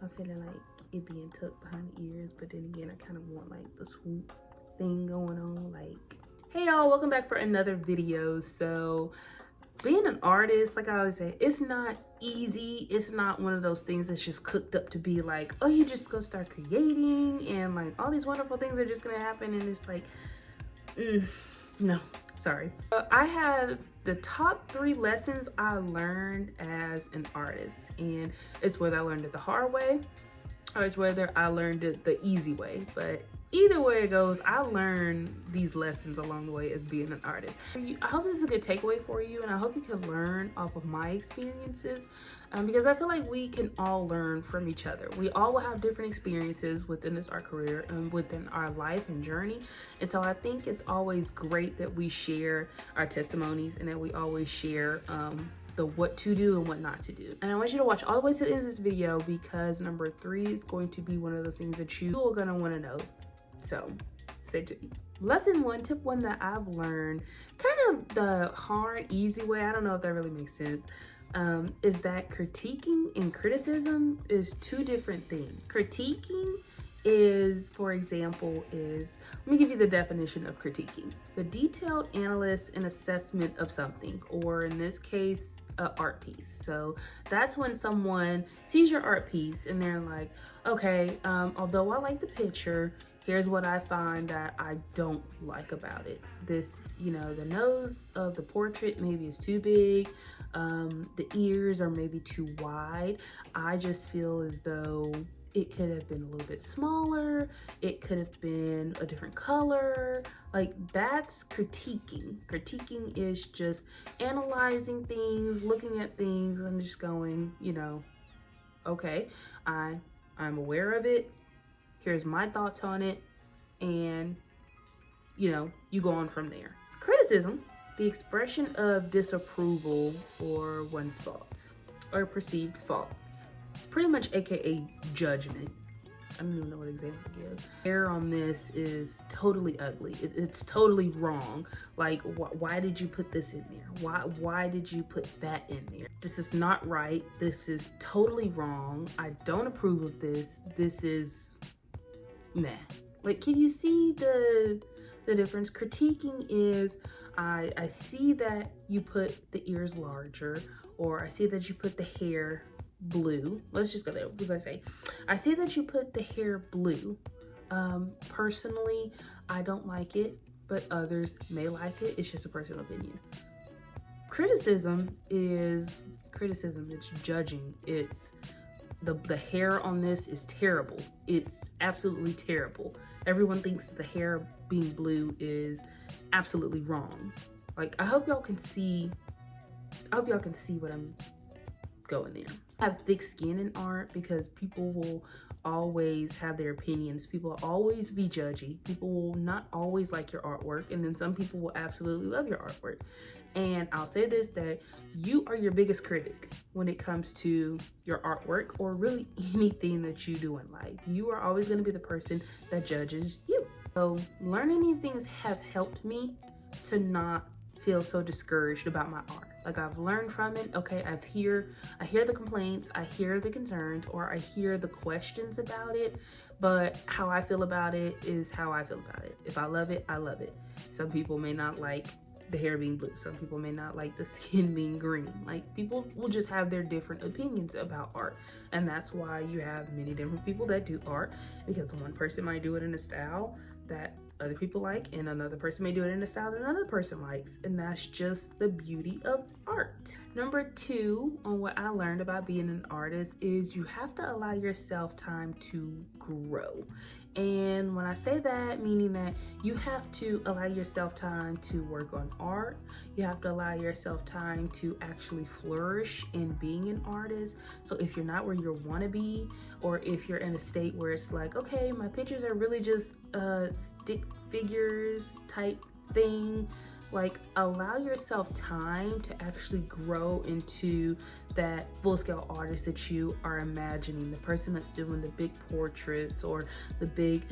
I'm feeling like it being tucked behind the ears, but then again, I kind of want like the swoop thing going on. Like, hey y'all, welcome back for another video. So being an artist, like I always say, it's not easy. It's not one of those things that's just cooked up to be like, oh, you're just gonna start creating and like all these wonderful things are just gonna happen, and it's like, no, sorry. I have the top 3 lessons I learned as an artist, and it's whether I learned it the hard way or it's whether I learned it the easy way. But either way it goes, I learned these lessons along the way as being an artist. I hope this is a good takeaway for you, and I hope you can learn off of my experiences, because I feel like we can all learn from each other. We all will have different experiences within this art career and within our life and journey. And so I think it's always great that we share our testimonies and that we always share the what to do and what not to do. And I want you to watch all the way to the end of this video, because number 3 is going to be one of those things that you are gonna wanna know. So stay tuned. Lesson 1, tip 1 that I've learned, kind of the hard, easy way, I don't know if that really makes sense, is that critiquing and criticism is 2 different things. Critiquing is, for example, let me give you the definition of critiquing. The detailed analysis and assessment of something, or in this case, an art piece. So that's when someone sees your art piece and they're like, okay, although I like the picture, here's what I find that I don't like about it. This, the nose of the portrait maybe is too big. The ears are maybe too wide. I just feel as though it could have been a little bit smaller. It could have been a different color. Like, that's critiquing. Critiquing is just analyzing things, looking at things, and just going, okay, I'm aware of it. Here's my thoughts on it. And, you go on from there. Criticism, the expression of disapproval or one's faults or perceived faults. Pretty much AKA judgment. I don't even know what example to give. Hair on this is totally ugly. It's totally wrong. Like, why did you put this in there? Why did you put that in there? This is not right. This is totally wrong. I don't approve of this. This is meh. Like, can you see the difference? Critiquing is, I see that you put the ears larger, or I see that you put the hair blue. Let's just go there. We're gonna say, I see that you put the hair blue. Personally, I don't like it, but others may like it. It's just a personal opinion. Criticism is criticism. It's judging. It's the hair on this is terrible. It's absolutely terrible. Everyone thinks that the hair being blue is absolutely wrong. Like, I hope y'all can see what I'm going there. I have thick skin in art because people will always have their opinions. People will always be judgy. People will not always like your artwork, and then some people will absolutely love your artwork. And I'll say this, that you are your biggest critic when it comes to your artwork or really anything that you do in life. You are always going to be the person that judges you. So learning these things have helped me to not feel so discouraged about my art. Like, I've learned from it. Okay, I hear the complaints, I hear the concerns, or I hear the questions about it, but how I feel about it is how I feel about it. If I love it, I love it. Some people may not like the hair being blue. Some people may not like the skin being green. Like, people will just have their different opinions about art. And that's why you have many different people that do art, because one person might do it in a style that other people like, and another person may do it in a style that another person likes, and that's just the beauty of art. Number 2 on what I learned about being an artist is you have to allow yourself time to grow. And when I say that, meaning that you have to allow yourself time to work on art. You have to allow yourself time to actually flourish in being an artist. So if you're not where you want to be, or if you're in a state where it's like, okay, my pictures are really just stick figures type thing, like, allow yourself time to actually grow into that full-scale artist that you are imagining, the person that's doing the big portraits or the big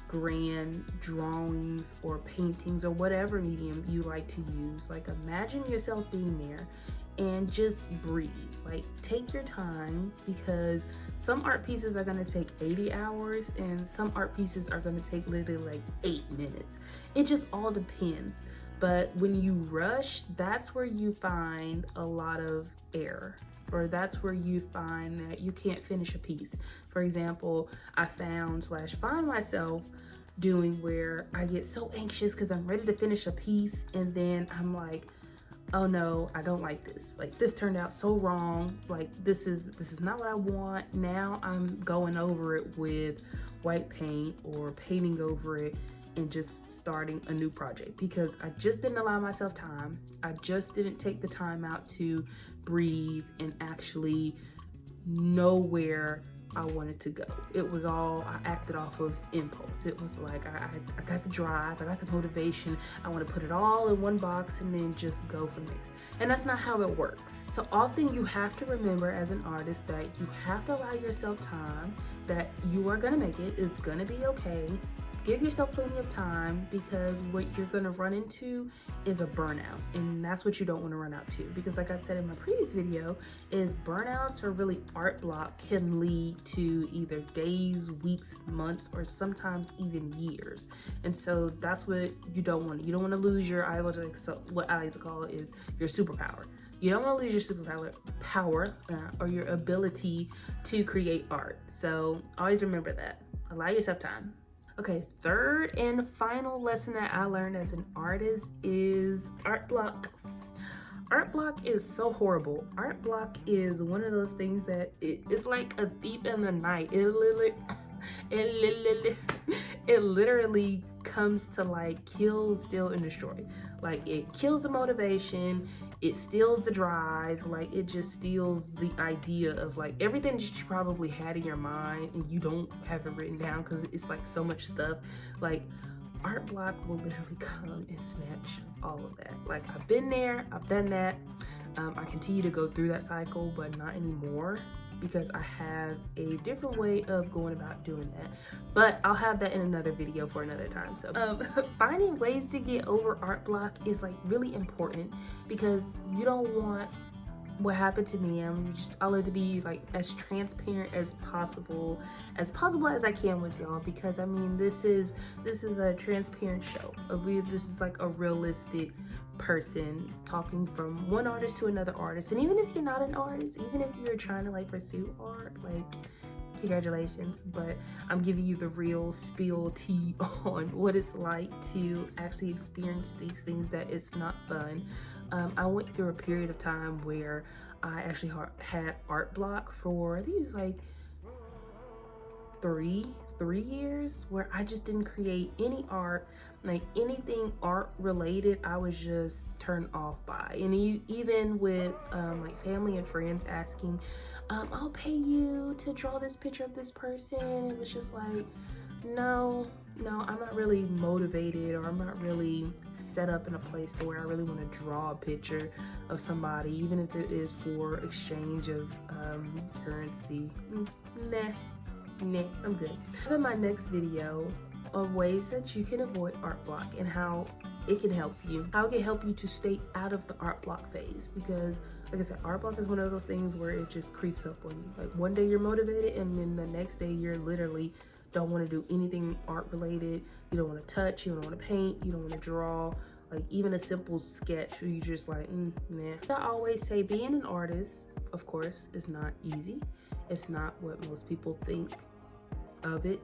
grand drawings or paintings or whatever medium you like to use. Like, imagine yourself being there and just breathe. Like, take your time, because some art pieces are gonna take 80 hours and some art pieces are gonna take literally like 8 minutes. It just all depends. But when you rush, that's where you find a lot of error, or that's where you find that you can't finish a piece. For example, I find myself doing where I get so anxious because I'm ready to finish a piece, and then I'm like, oh no, I don't like this. Like, this turned out so wrong. Like, this is not what I want. Now I'm going over it with white paint or painting over it and just starting a new project, because I just didn't allow myself time. I just didn't take the time out to breathe and actually know where I wanted to go. It was all, I acted off of impulse. It was like, I got the drive, I got the motivation, I want to put it all in one box and then just go from there. And that's not how it works. So often you have to remember as an artist that you have to allow yourself time, that you are gonna make it, it's gonna be okay. Give yourself plenty of time, because what you're gonna run into is a burnout, and that's what you don't want to run out to, because like I said in my previous video, is burnouts or really art block can lead to either days, weeks, months, or sometimes even years. And so that's what you don't want. You don't want to lose your, what I like to call is your superpower. You don't want to lose your superpower or your ability to create art. So always remember that. Allow yourself time. Okay, third and final lesson that I learned as an artist is art block. Art block is so horrible. Art block is one of those things that it's like a thief in the night. It literally comes to like kill, steal, and destroy. Like, it kills the motivation, it steals the drive, like it just steals the idea of like everything that you probably had in your mind and you don't have it written down because it's like so much stuff. Like, art block will literally come and snatch all of that. Like, I've been there, I've done that. I continue to go through that cycle, but not anymore, because I have a different way of going about doing that. But I'll have that in another video for another time. So finding ways to get over art block is like really important, because you don't want what happened to me. I love to be like as transparent as possible as I can with y'all, because I mean, this is a transparent show. This is like a realistic person talking from one artist to another artist. And even if you're not an artist, even if you're trying to like pursue art, like, congratulations, but I'm giving you the real spill tea on what it's like to actually experience these things, that it's not fun. I went through a period of time where I actually had art block for, I think it was like three years, where I just didn't create any art, like anything art related. I was just turned off by. And even with like family and friends asking, I'll pay you to draw this picture of this person, it was just like, no, I'm not really motivated, or I'm not really set up in a place to where I really want to draw a picture of somebody, even if it is for exchange of currency. Nah, I'm good. In my next video of ways that you can avoid art block and how it can help you. How it can help you to stay out of the art block phase, because like I said, art block is one of those things where it just creeps up on you. Like, one day you're motivated and then the next day you're literally don't want to do anything art related. You don't want to touch, you don't want to paint, you don't want to draw. Like, even a simple sketch where you just like, nah. I always say being an artist, of course, is not easy. It's not what most people think of it.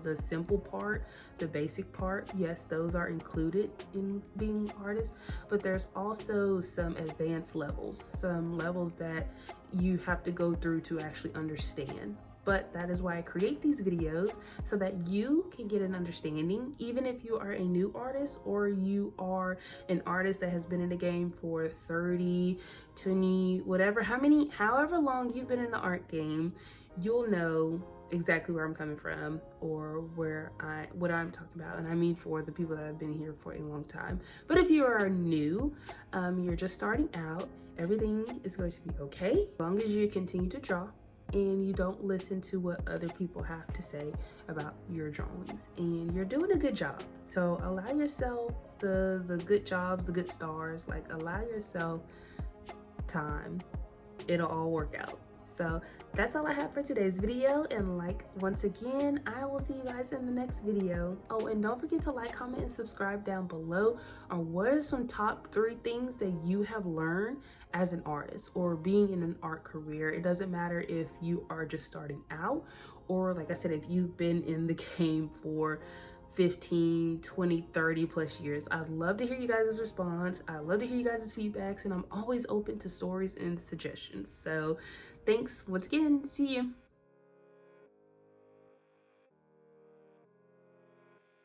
The simple part, the basic part, yes, those are included in being artists, but there's also some advanced levels, some levels that you have to go through to actually understand. But that is why I create these videos, so that you can get an understanding, even if you are a new artist or you are an artist that has been in the game for 30, 20, whatever, however long you've been in the art game, you'll know exactly where I'm coming from, or what I'm talking about. And I mean, for the people that have been here for a long time. But if you are new, you're just starting out, everything is going to be okay, as long as you continue to draw and you don't listen to what other people have to say about your drawings, and you're doing a good job. So allow yourself the good jobs, the good stars. Like, allow yourself time, it'll all work out. So that's all I have for today's video, and once again, I will see you guys in the next video. Oh, and don't forget to like, comment, and subscribe down below on what are some top 3 things that you have learned as an artist or being in an art career. It doesn't matter if you are just starting out, or like I said, if you've been in the game for 15, 20, 30 plus years. I'd love to hear you guys' response. I'd love to hear you guys' feedbacks, and I'm always open to stories and suggestions. So thanks once again. See you.